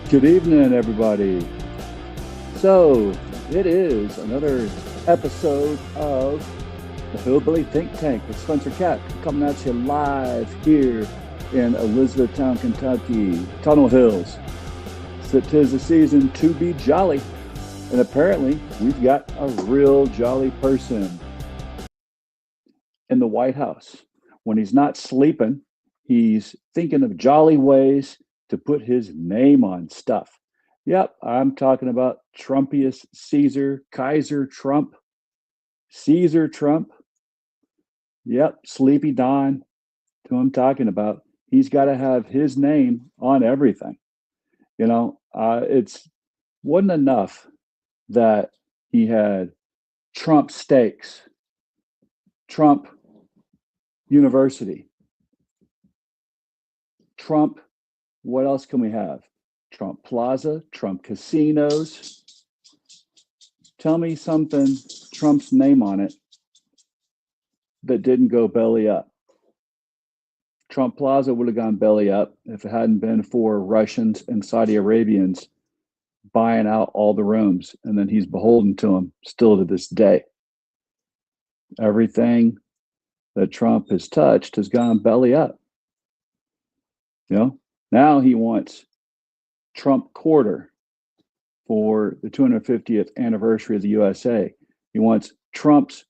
Good evening, everybody. So, it is another episode of the Hillbilly Think Tank with Spencer Cat coming at you live here in Elizabethtown, Kentucky, Tunnel Hills. So 'tis the season to be jolly, and apparently we've got a real jolly person in the White House. When he's not sleeping, he's thinking of jolly ways to put his name on stuff. Yep, I'm talking about Trumpious Caesar, Kaiser Trump, Caesar Trump. Yep, Sleepy Don, who I'm talking about. He's got to have his name on everything. It's wasn't enough that he had Trump Steaks, Trump University, Trump. What else can we have? Trump Plaza, Trump casinos. Tell me something, Trump's name on it, that didn't go belly up. Trump Plaza would have gone belly up if it hadn't been for Russians and Saudi Arabians buying out all the rooms. And then he's beholden to them still to this day. Everything that Trump has touched has gone belly up. Now he wants Trump quarter for the 250th anniversary of the USA. He wants Trump's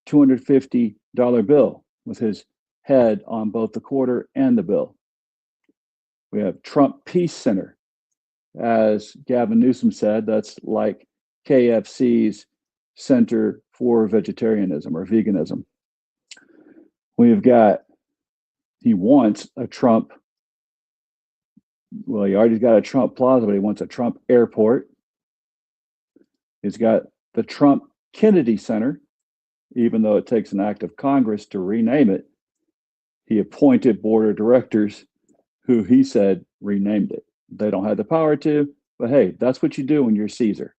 $250 bill with his head on both the quarter and the bill. We have Trump Peace Center. As Gavin Newsom said, that's like KFC's Center for Vegetarianism or Veganism. He wants a Trump. Well, he already got a Trump Plaza, but he wants a Trump airport. He's got the Trump Kennedy Center, even though it takes an act of Congress to rename it. He appointed board of directors who he said renamed it. They don't have the power to, but hey, that's what you do when you're Caesar.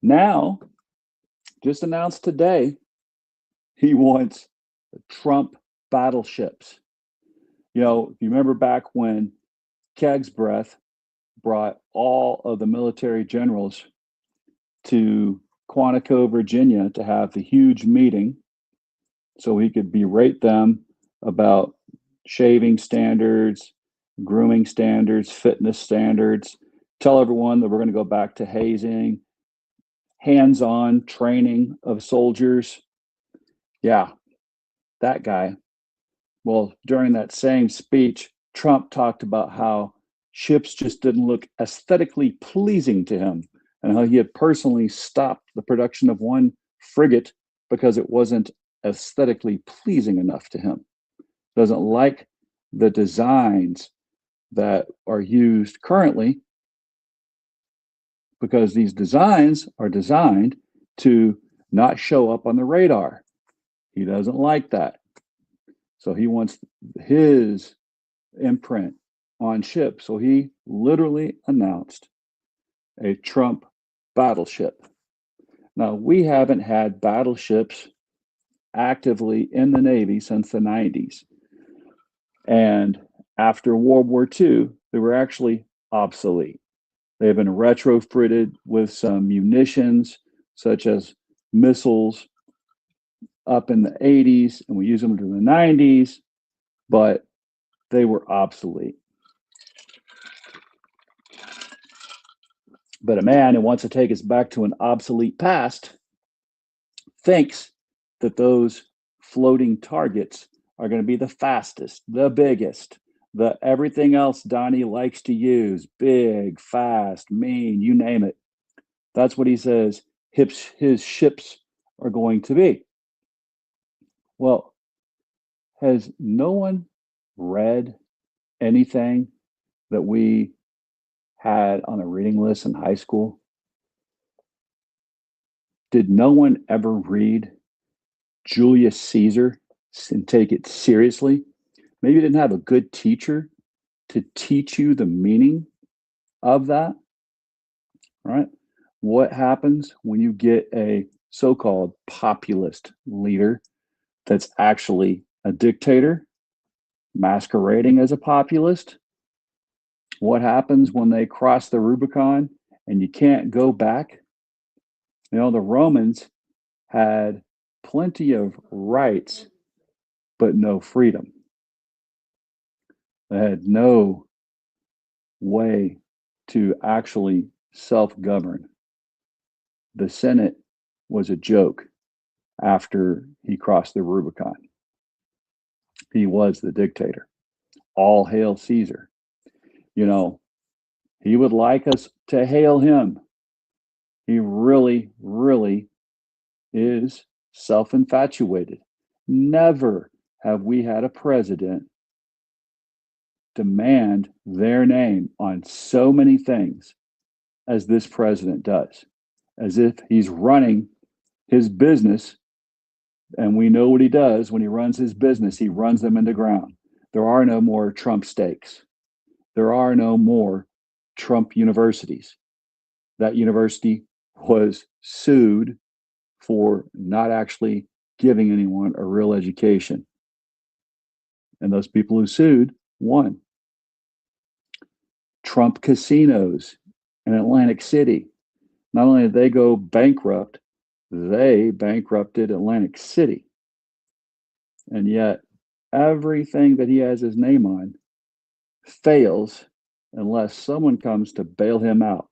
Now, just announced today, he wants Trump battleships. If you remember back when Keg's Breath brought all of the military generals to Quantico, Virginia to have the huge meeting so he could berate them about shaving standards, grooming standards, fitness standards, tell everyone that we're going to go back to hazing, hands-on training of soldiers. Yeah, that guy. Well, during that same speech, Trump talked about how ships just didn't look aesthetically pleasing to him and how he had personally stopped the production of one frigate because it wasn't aesthetically pleasing enough to him. Doesn't like the designs that are used currently because these designs are designed to not show up on the radar. He doesn't like that. So he wants his imprint on ships. So he literally announced a Trump battleship. Now, we haven't had battleships actively in the Navy since the 90s. And after World War II, they were actually obsolete. They've been retrofitted with some munitions, such as missiles, up in the 80s, and we use them into the 90s, but they were obsolete. But a man who wants to take us back to an obsolete past thinks that those floating targets are going to be the fastest, the biggest, the everything else Donnie likes to use, big, fast, mean, you name it. That's what he says his ships are going to be. Well, has no one read anything that we had on a reading list in high school? Did no one ever read Julius Caesar and take it seriously? Maybe you didn't have a good teacher to teach you the meaning of that, right? What happens when you get a so-called populist leader that's actually a dictator masquerading as a populist? What happens when they cross the Rubicon and you can't go back? The Romans had plenty of rights, but no freedom. They had no way to actually self-govern. The Senate was a joke after he crossed the Rubicon. He was the dictator. All hail Caesar. He would like us to hail him. He really, really is self-infatuated. Never have we had a president demand their name on so many things as this president does, as if he's running his business. And we know what he does when he runs his business. He runs them into ground. There are no more Trump steaks. There are no more Trump universities. That university was sued for not actually giving anyone a real education. And those people who sued won. Trump casinos in Atlantic City. Not only did they go bankrupt, they bankrupted Atlantic City. And yet, everything that he has his name on fails unless someone comes to bail him out,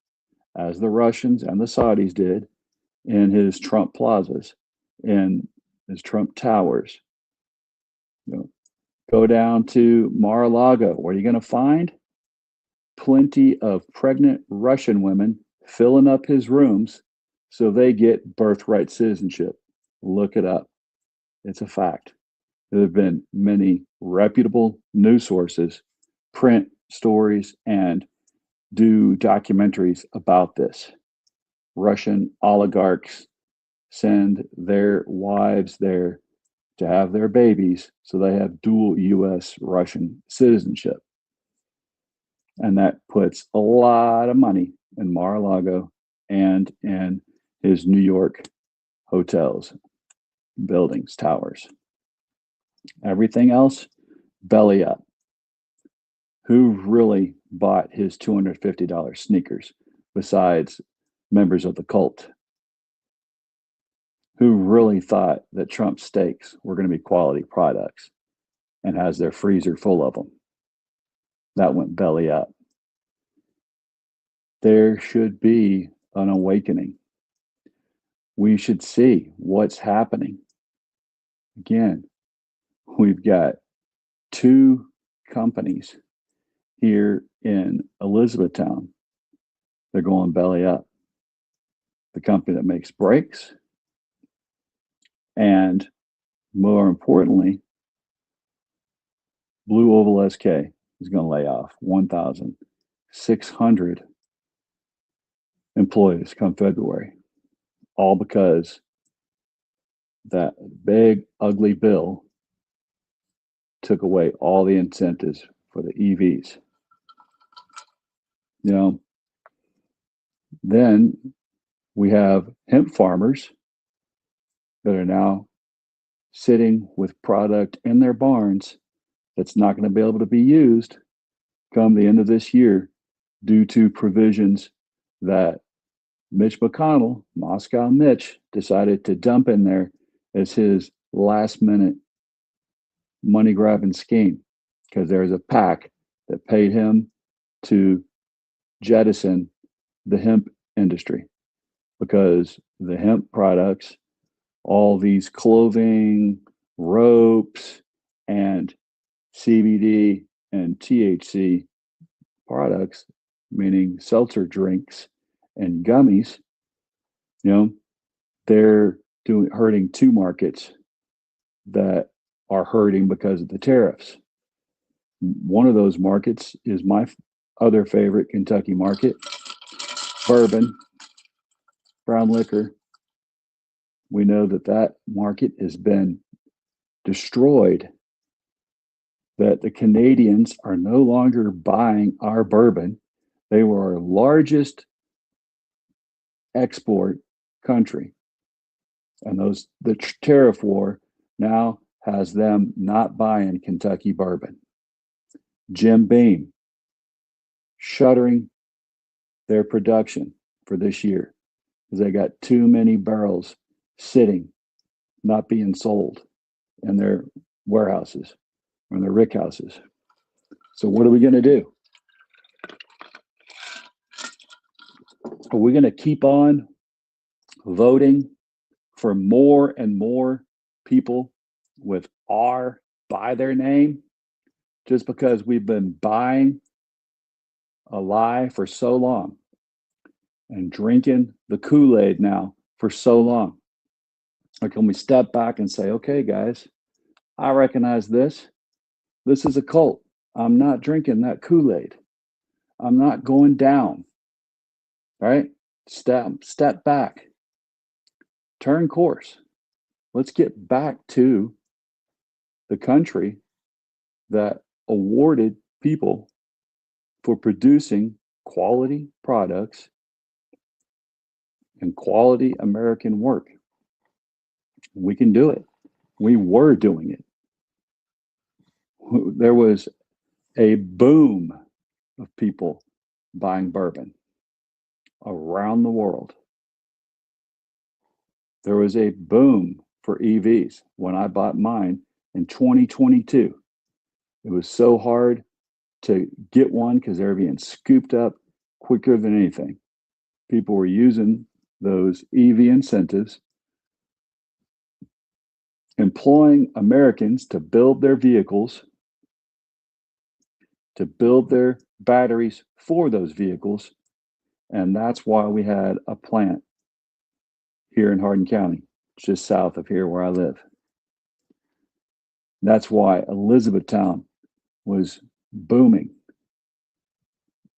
as the Russians and the Saudis did in his Trump plazas, in his Trump towers. Go down to Mar-a-Lago. What are you going to find? Plenty of pregnant Russian women filling up his rooms so they get birthright citizenship. Look it up. It's a fact. There have been many reputable news sources print stories and do documentaries about this. Russian oligarchs send their wives there to have their babies so they have dual US Russian citizenship. And that puts a lot of money in Mar-a-Lago and in his New York hotels, buildings, towers. Everything else, belly up. Who really bought his $250 sneakers besides members of the cult? Who really thought that Trump steaks were going to be quality products and has their freezer full of them? That went belly up. There should be an awakening. We should see what's happening. Again, we've got two companies here in Elizabethtown. They're going belly up. The company that makes brakes, and more importantly, Blue Oval SK is going to lay off 1,600 employees come February, all because that big, ugly bill took away all the incentives for the EVs. Then we have hemp farmers that are now sitting with product in their barns that's not going to be able to be used come the end of this year due to provisions that Mitch McConnell, Moscow Mitch, decided to dump in there as his last minute money grabbing scheme, because there's a PAC that paid him to jettison the hemp industry, because the hemp products, all these clothing, ropes, and CBD and THC products, meaning seltzer drinks and gummies, they're hurting two markets that are hurting because of the tariffs. One of those markets is my other favorite Kentucky market, bourbon, brown liquor. We know that market has been destroyed, that the Canadians are no longer buying our bourbon. They were our largest export country. And the tariff war now has them not buying Kentucky bourbon. Jim Beam shuttering their production for this year because they got too many barrels sitting, not being sold in their warehouses or in their rick houses. So what are we going to do? Are we going to keep on voting for more and more people with R by their name just because we've been buying a lie for so long and drinking the Kool-Aid now for so long? Or can we step back and say, okay, guys, I recognize this. This is a cult. I'm not drinking that Kool-Aid. I'm not going down. Right? Step back. Turn course. Let's get back to the country that awarded people for producing quality products and quality American work. We can do it. We were doing it. There was a boom of people buying bourbon around the world. There was a boom for EVs when I bought mine in 2022. It was so hard to get one because they were being scooped up quicker than anything. People were using those EV incentives, employing Americans to build their vehicles, to build their batteries for those vehicles. And that's why we had a plant here in Hardin County, just south of here where I live. That's why Elizabethtown was booming.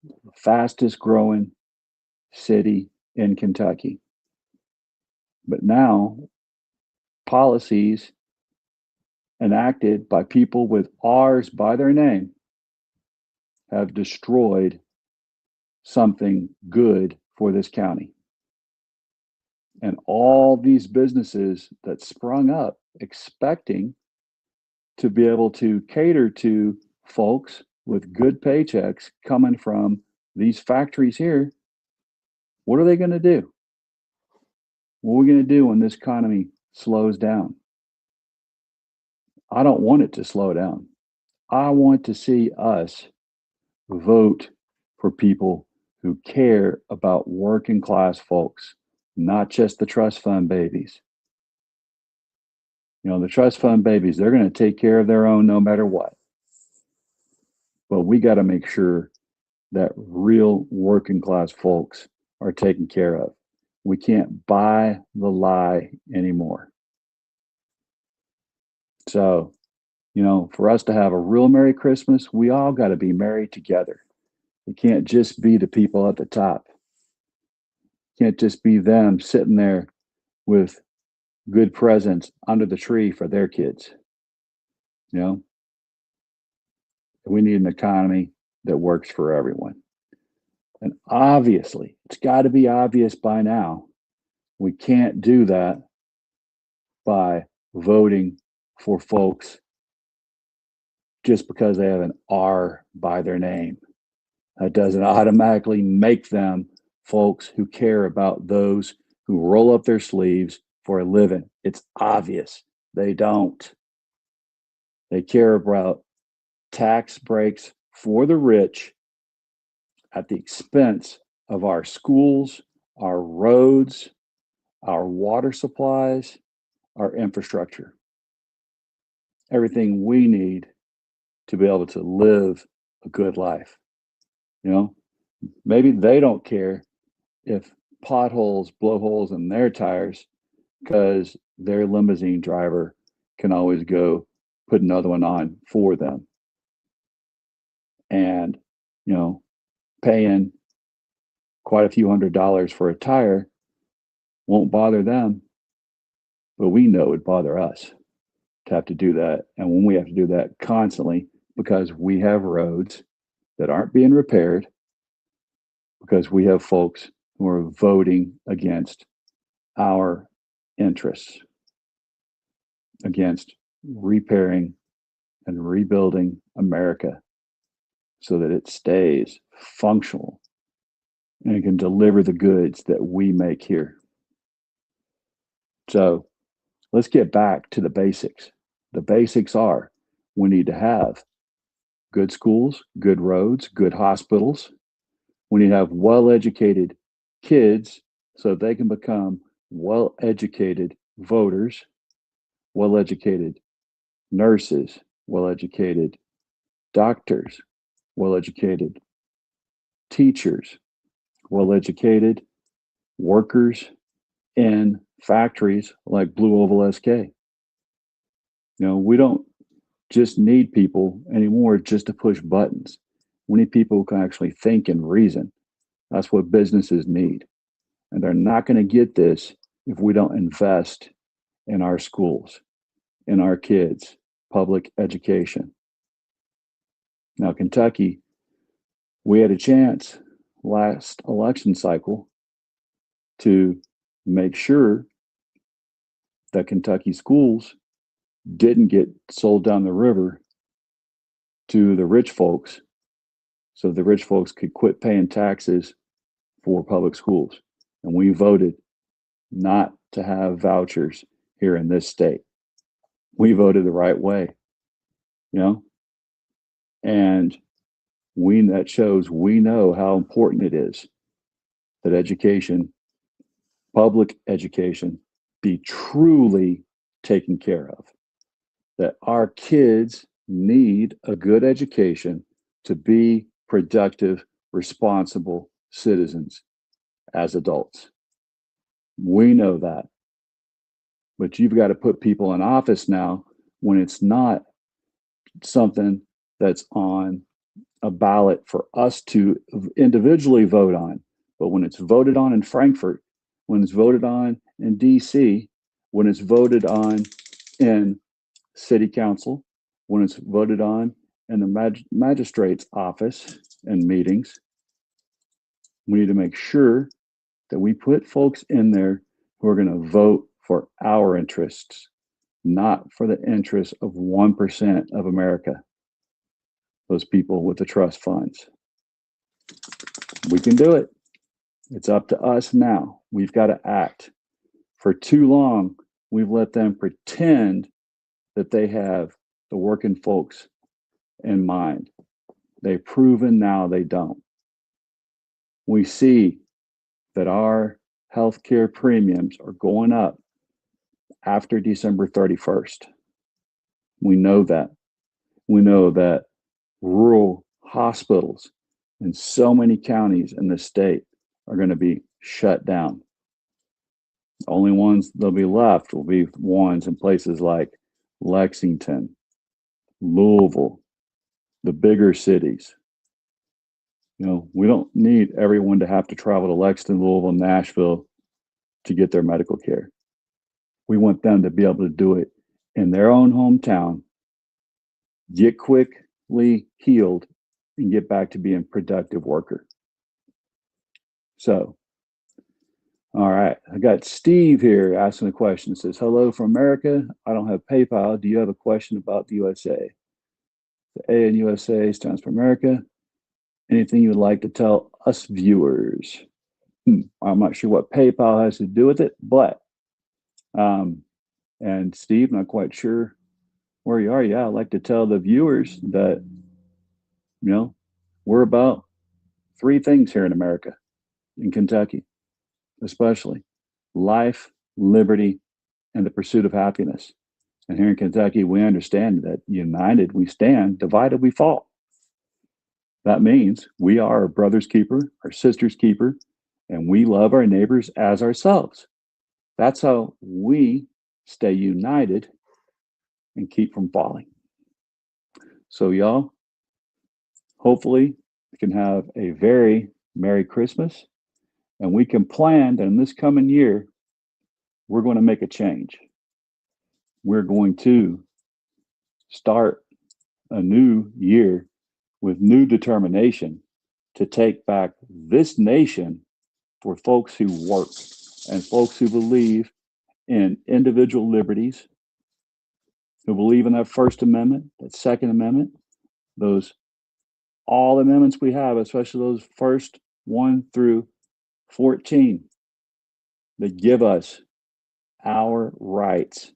The fastest growing city in Kentucky. But now, policies enacted by people with R's by their name have destroyed something good for this county. And all these businesses that sprung up expecting to be able to cater to folks with good paychecks coming from these factories here, what are they going to do? What are we going to do when this economy slows down? I don't want it to slow down. I want to see us vote for people who care about working class folks, not just the trust fund babies. You know, the trust fund babies, they're going to take care of their own no matter what. But we got to make sure that real working class folks are taken care of. We can't buy the lie anymore. So, you know, for us to have a real Merry Christmas, we all got to be merry together. It can't just be the people at the top. It can't just be them sitting there with good presents under the tree for their kids. You know, we need an economy that works for everyone. And obviously, it's got to be obvious by now, we can't do that by voting for folks just because they have an R by their name. That doesn't automatically make them folks who care about those who roll up their sleeves for a living. It's obvious they don't. They care about tax breaks for the rich at the expense of our schools, our roads, our water supplies, our infrastructure. Everything we need to be able to live a good life. You know, maybe they don't care if potholes blow holes in their tires because their limousine driver can always go put another one on for them. And, you know, paying quite a few $100s for a tire won't bother them, but we know it would bother us to have to do that. And when we have to do that constantly because we have roads that aren't being repaired, because we have folks who are voting against our interests, against repairing and rebuilding America so that it stays functional, and can deliver the goods that we make here. So let's get back to the basics. The basics are we need to have good schools, good roads, good hospitals. We need to have well-educated kids so they can become well-educated voters, well-educated nurses, well-educated doctors, well-educated teachers, well-educated workers in factories like Blue Oval SK. We don't just need people anymore just to push buttons. We need people who can actually think and reason. That's what businesses need. And they're not going to get this if we don't invest in our schools, in our kids, public education. Now, Kentucky, we had a chance last election cycle to make sure that Kentucky schools didn't get sold down the river to the rich folks so the rich folks could quit paying taxes for public schools. And we voted not to have vouchers here in this state. We voted the right way, and that shows we know how important it is that education, public education, be truly taken care of. That our kids need a good education to be productive, responsible citizens as adults. We know that. But you've got to put people in office now when it's not something that's on a ballot for us to individually vote on, but when it's voted on in Frankfurt, when it's voted on in DC, when it's voted on in city council, when it's voted on in the magistrate's office and meetings, we need to make sure that we put folks in there who are going to vote for our interests, not for the interests of 1% of America, those people with the trust funds. We can do it. It's up to us now. We've got to act. For too long, we've let them pretend that they have the working folks in mind. They've proven now they don't. We see that our healthcare premiums are going up after December 31st. We know that. We know that rural hospitals in so many counties in the state are going to be shut down. The only ones that'll be left will be ones in places like Lexington, Louisville, the bigger cities. We don't need everyone to have to travel to Lexington, Louisville, Nashville to get their medical care. We want them to be able to do it in their own hometown, get quickly healed, and get back to being a productive worker. So, all right, I got Steve here asking a question. It says, hello from America. I don't have PayPal. Do you have a question about the USA? The A in USA stands for America. Anything you would like to tell us viewers? I'm not sure what PayPal has to do with it, but, and Steve, not quite sure where you are. Yeah, I'd like to tell the viewers that, we're about three things here in America, in Kentucky, especially life, liberty, and the pursuit of happiness. And here in Kentucky, we understand that united we stand, divided we fall. That means we are our brother's keeper, our sister's keeper, and we love our neighbors as ourselves. That's how we stay united and keep from falling. So y'all, hopefully we can have a very Merry Christmas, and we can plan that in this coming year, we're going to make a change. We're going to start a new year with new determination to take back this nation for folks who work and folks who believe in individual liberties, who believe in that First Amendment, that Second Amendment, those all the amendments we have, especially those first 1 through 14, that give us our rights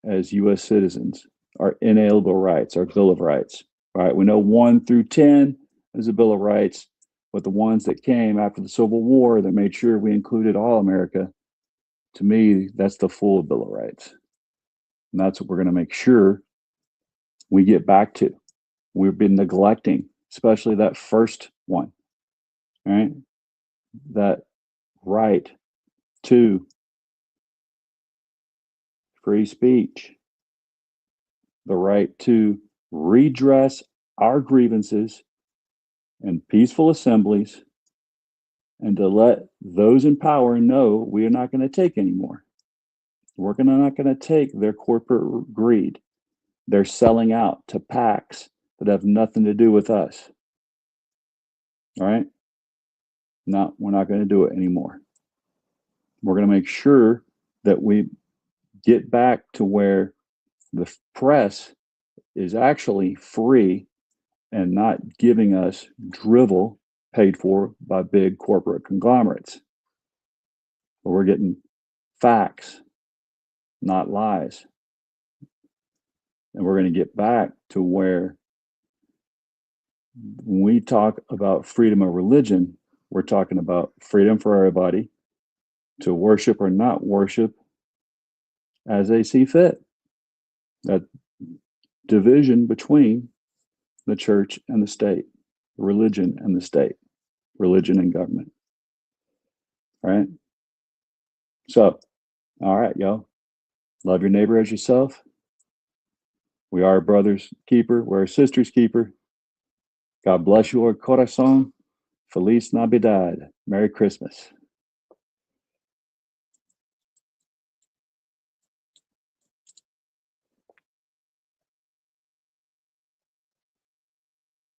as U.S. citizens, our inalienable rights, our Bill of Rights. All right, we know 1 through 10 is a Bill of Rights, but the ones that came after the Civil War that made sure we included all America, to me, that's the full Bill of Rights. And that's what we're going to make sure we get back to. We've been neglecting, especially that first one, right? That right to free speech, the right to redress our grievances in peaceful assemblies, and to let those in power know we are not going to take anymore. We're not going to take their corporate greed. They're selling out to PACs that have nothing to do with us. All right? No, we're not going to do it anymore. We're going to make sure that we get back to where the press is actually free and not giving us drivel paid for by big corporate conglomerates. But we're getting facts, not lies. And we're going to get back to where when we talk about freedom of religion, we're talking about freedom for everybody to worship or not worship as they see fit. That division between the church and the state, religion and the state, religion and government. Right? So, all right, y'all. Love your neighbor as yourself. We are a brother's keeper. We're a sister's keeper. God bless you, Lord Corazon. Feliz Navidad. Merry Christmas.